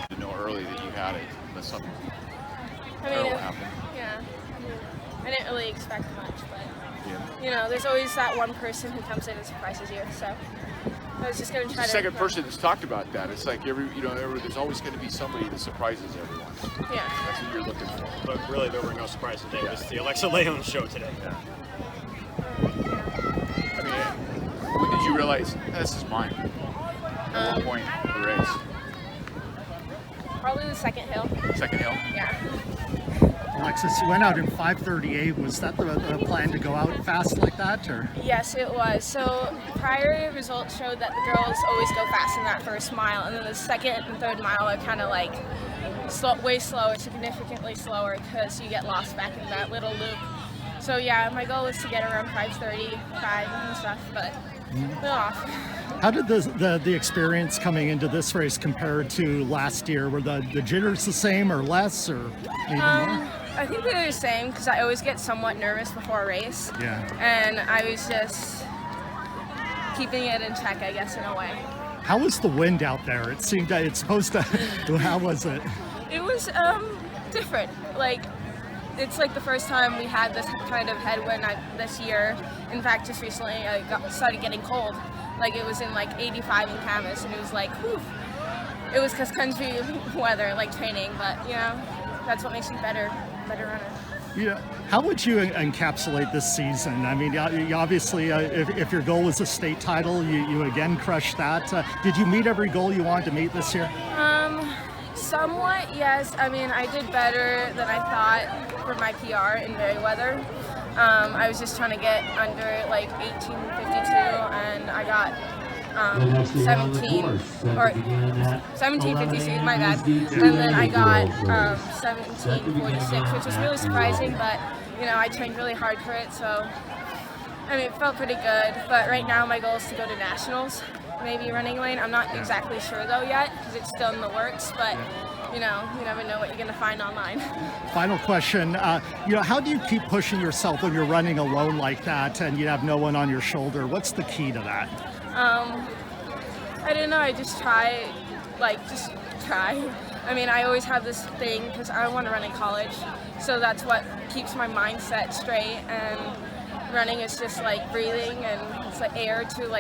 To know early that you had it, unless something I terrible mean, happened. yeah. I didn't really expect much, but Yeah. there's always that one person who comes in and surprises you. So I was just gonna try The to. second person that's talked about that. It's like there's always going to be somebody that surprises everyone. Yeah. That's what you're looking for. But really, there were no surprises today. It was the Alexa Leon show today. Yeah. I mean, when did you realize this is mine? At what point of the race? Probably the second hill. Second hill? Yeah. Alexis, you went out in 5:38. Was that the plan to go out fast like that, or? Yes, it was. So prior results showed that the girls always go fast in that first mile, and then the second and third mile are kind of like way slower, significantly slower, because you get lost back in that little loop. So yeah, my goal was to get around 5:35 and stuff, but we're off. How did the experience coming into this race compare to last year? Were the jitters the same or less, or even more? I think they're the same because I always get somewhat nervous before a race. Yeah. And I was just keeping it in check, I guess, in a way. How was the wind out there? It seemed that it's supposed to. How was it? It was different. Like, it's like the first time we had this kind of headwind this year. In fact, just recently I started getting cold. Like, it was in like 85 in Camas, and it was like, whew. It was country weather, like training, but that's what makes you better runner. Yeah. How would you encapsulate this season? I mean, you obviously, if your goal was a state title, you again crushed that. Did you meet every goal you wanted to meet this year? Somewhat, yes. I mean, I did better than I thought for my PR in Merriweather. I was just trying to get under like 1852, and I got 1752, my bad. And then I got 1746, which was really surprising, but I trained really hard for it, so I mean, it felt pretty good. But right now my goal is to go to nationals, maybe running lane. I'm not exactly sure though yet because it's still in the works, but you never know what you're going to find online. Final question, how do you keep pushing yourself when you're running alone like that and you have no one on your shoulder? What's the key to that? I don't know, I just try. I mean, I always have this thing because I want to run in college, so that's what keeps my mindset straight, and running is just like breathing, and it's like air to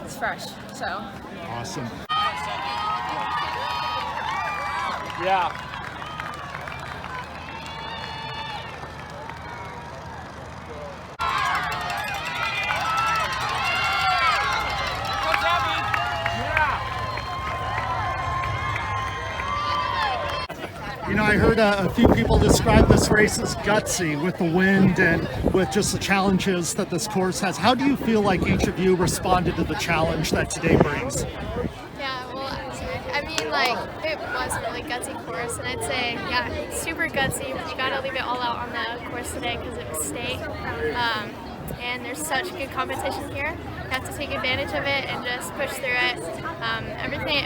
it's fresh, so. Awesome. Yeah. I heard a few people describe this race as gutsy with the wind and with just the challenges that this course has. How do you feel like each of you responded to the challenge that today brings? Yeah, well, I mean, it was a really gutsy course, and I'd say, super gutsy, but you gotta leave it all out on the course today because it was state. And there's such good competition here. You have to take advantage of it and just push through it.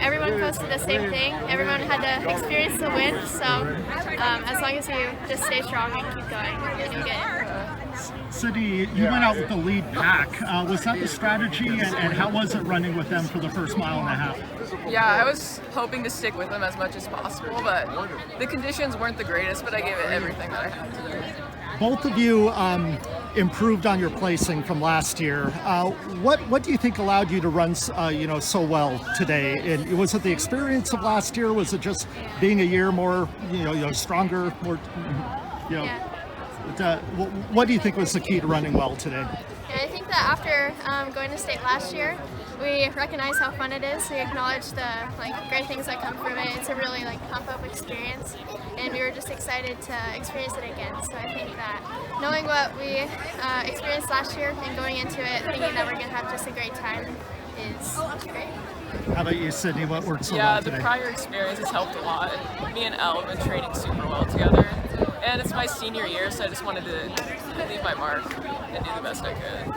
Everyone posted the same thing. Everyone had to experience the wind, so as long as you just stay strong and keep going, you'll get it. Sydney, you went out with the lead pack. Was that the strategy, and how was it running with them for the first mile and a half? Yeah, I was hoping to stick with them as much as possible, but the conditions weren't the greatest, but I gave it everything that I had to do. Both of you improved on your placing from last year. What do you think allowed you to run so well today? And was it the experience of last year? Was it just being a year more stronger, more what do you think was the key to running well today? Yeah, I think that after going to state last year, we recognize how fun it is. We acknowledge the great things that come from it. It's a really pump up experience, and we were just excited to experience it again. So I think that knowing what we experienced last year and going into it thinking that we're going to have just a great time is great. How about you, Sydney? What worked so well today? Yeah, the prior experience has helped a lot. Me and Elle have been training super well together, and it's my senior year, so I just wanted to leave my mark and do the best I could.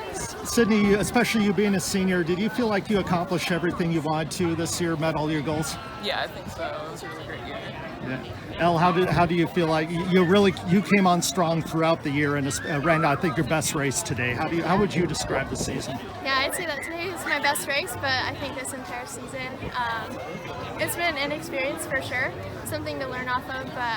Sydney, especially you being a senior, did you feel like you accomplished everything you wanted to this year, met all your goals? Yeah, I think so. It was a really great year. Yeah. Elle, how do you feel like you came on strong throughout the year and ran, I think, your best race today? How would you describe the season? Yeah, I'd say that today is my best race, but I think this entire season, it's been an experience for sure, something to learn off of, but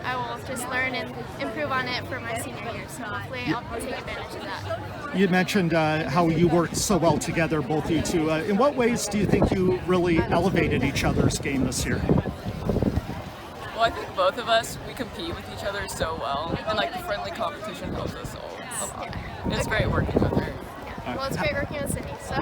I will just learn and improve on it for my senior year, so hopefully I'll take advantage of that. You mentioned how you worked so well together, both you two. In what ways do you think you really elevated each other's game this year? Well, I think both of us, we compete with each other so well, and like the friendly competition helps us all a lot. It's great working with her. Well, it's great working with Sydney, so.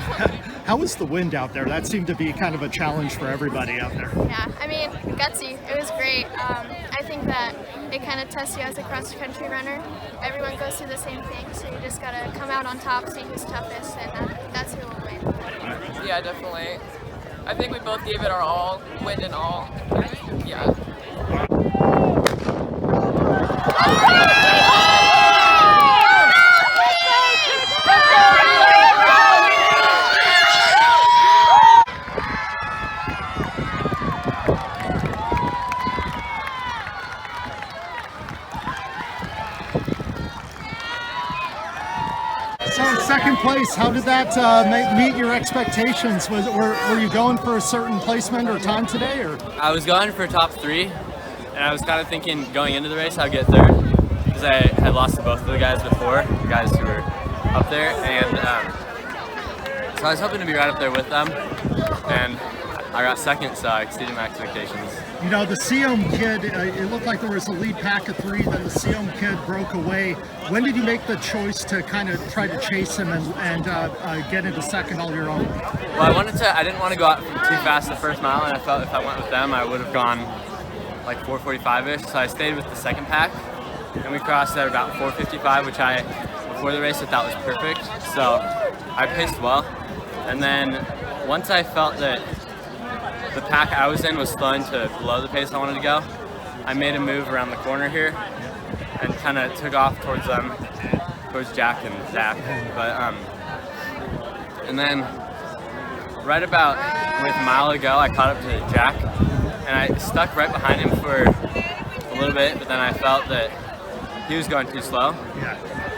How was the wind out there? That seemed to be kind of a challenge for everybody out there. Yeah, I mean, gutsy. It was great. I think that it kind of tests you as a cross-country runner. Everyone goes through the same thing, so you just got to come out on top, see who's toughest, and that's who will win. Yeah, definitely. I think we both gave it our all, wind and all. Yeah. So second place, how did that meet your expectations? Were you going for a certain placement or time today, or? I was going for top 3, and I was kind of thinking going into the race I'd get 3rd because I had lost to both of the guys before, the guys who were up there, and so I was hoping to be right up there with them, and I got 2nd, so I exceeded my expectations. You know, the Seom kid, it looked like there was a lead pack of 3, then the Seom kid broke away. When did you make the choice to kind of try to chase him and get into 2nd all your own? Well, I didn't want to go out too fast the first mile, and I felt if I went with them, I would have gone like 4:45-ish, so I stayed with the 2nd pack, and we crossed at about 4:55, which before the race, I thought was perfect, so I paced well. And then once I felt that the pack I was in was slowing to below the pace I wanted to go, I made a move around the corner here and kind of took off towards them, towards Jack and Zach. But and then right about with a mile ago, I caught up to Jack, and I stuck right behind him for a little bit, but then I felt that he was going too slow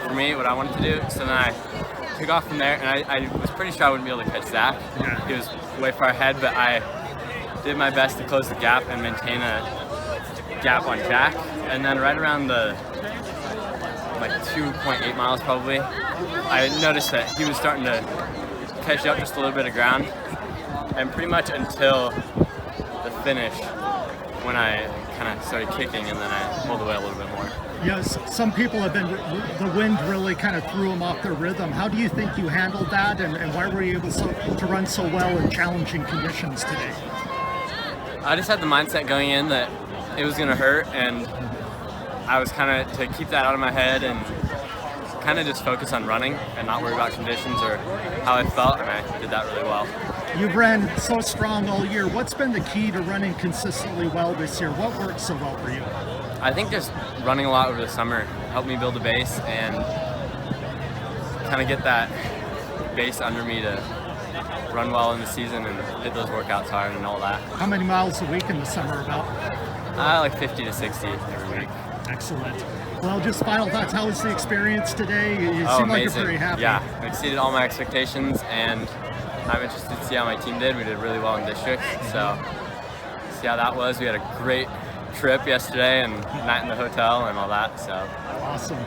for me, what I wanted to do. So then I took off from there, and I was pretty sure I wouldn't be able to catch Zach. He was way far ahead, but I did my best to close the gap and maintain a gap on Jack. And then right around the like 2.8 miles probably, I noticed that he was starting to catch up just a little bit of ground, and pretty much until the finish when I kind of started kicking, and then I pulled away a little bit more. Yes, some people have been, the wind really kind of threw them off their rhythm. How do you think you handled that, and why were you able to run so well in challenging conditions today? I just had the mindset going in that it was going to hurt, and I was kind of to keep that out of my head and kind of just focus on running and not worry about conditions or how I felt, and I did that really well. You've ran so strong all year. What's been the key to running consistently well this year? What worked so well for you? I think just running a lot over the summer helped me build a base and kind of get that base under me to run well in the season and hit those workouts hard and all that. How many miles a week in the summer about? Like 50 to 60 every week. Excellent. Well, just final thoughts. How was the experience today? You seem like you're pretty happy. Yeah, I exceeded all my expectations, and I'm interested to see how my team did. We did really well in districts, so see how that was. We had a great trip yesterday and night in the hotel and all that. So awesome.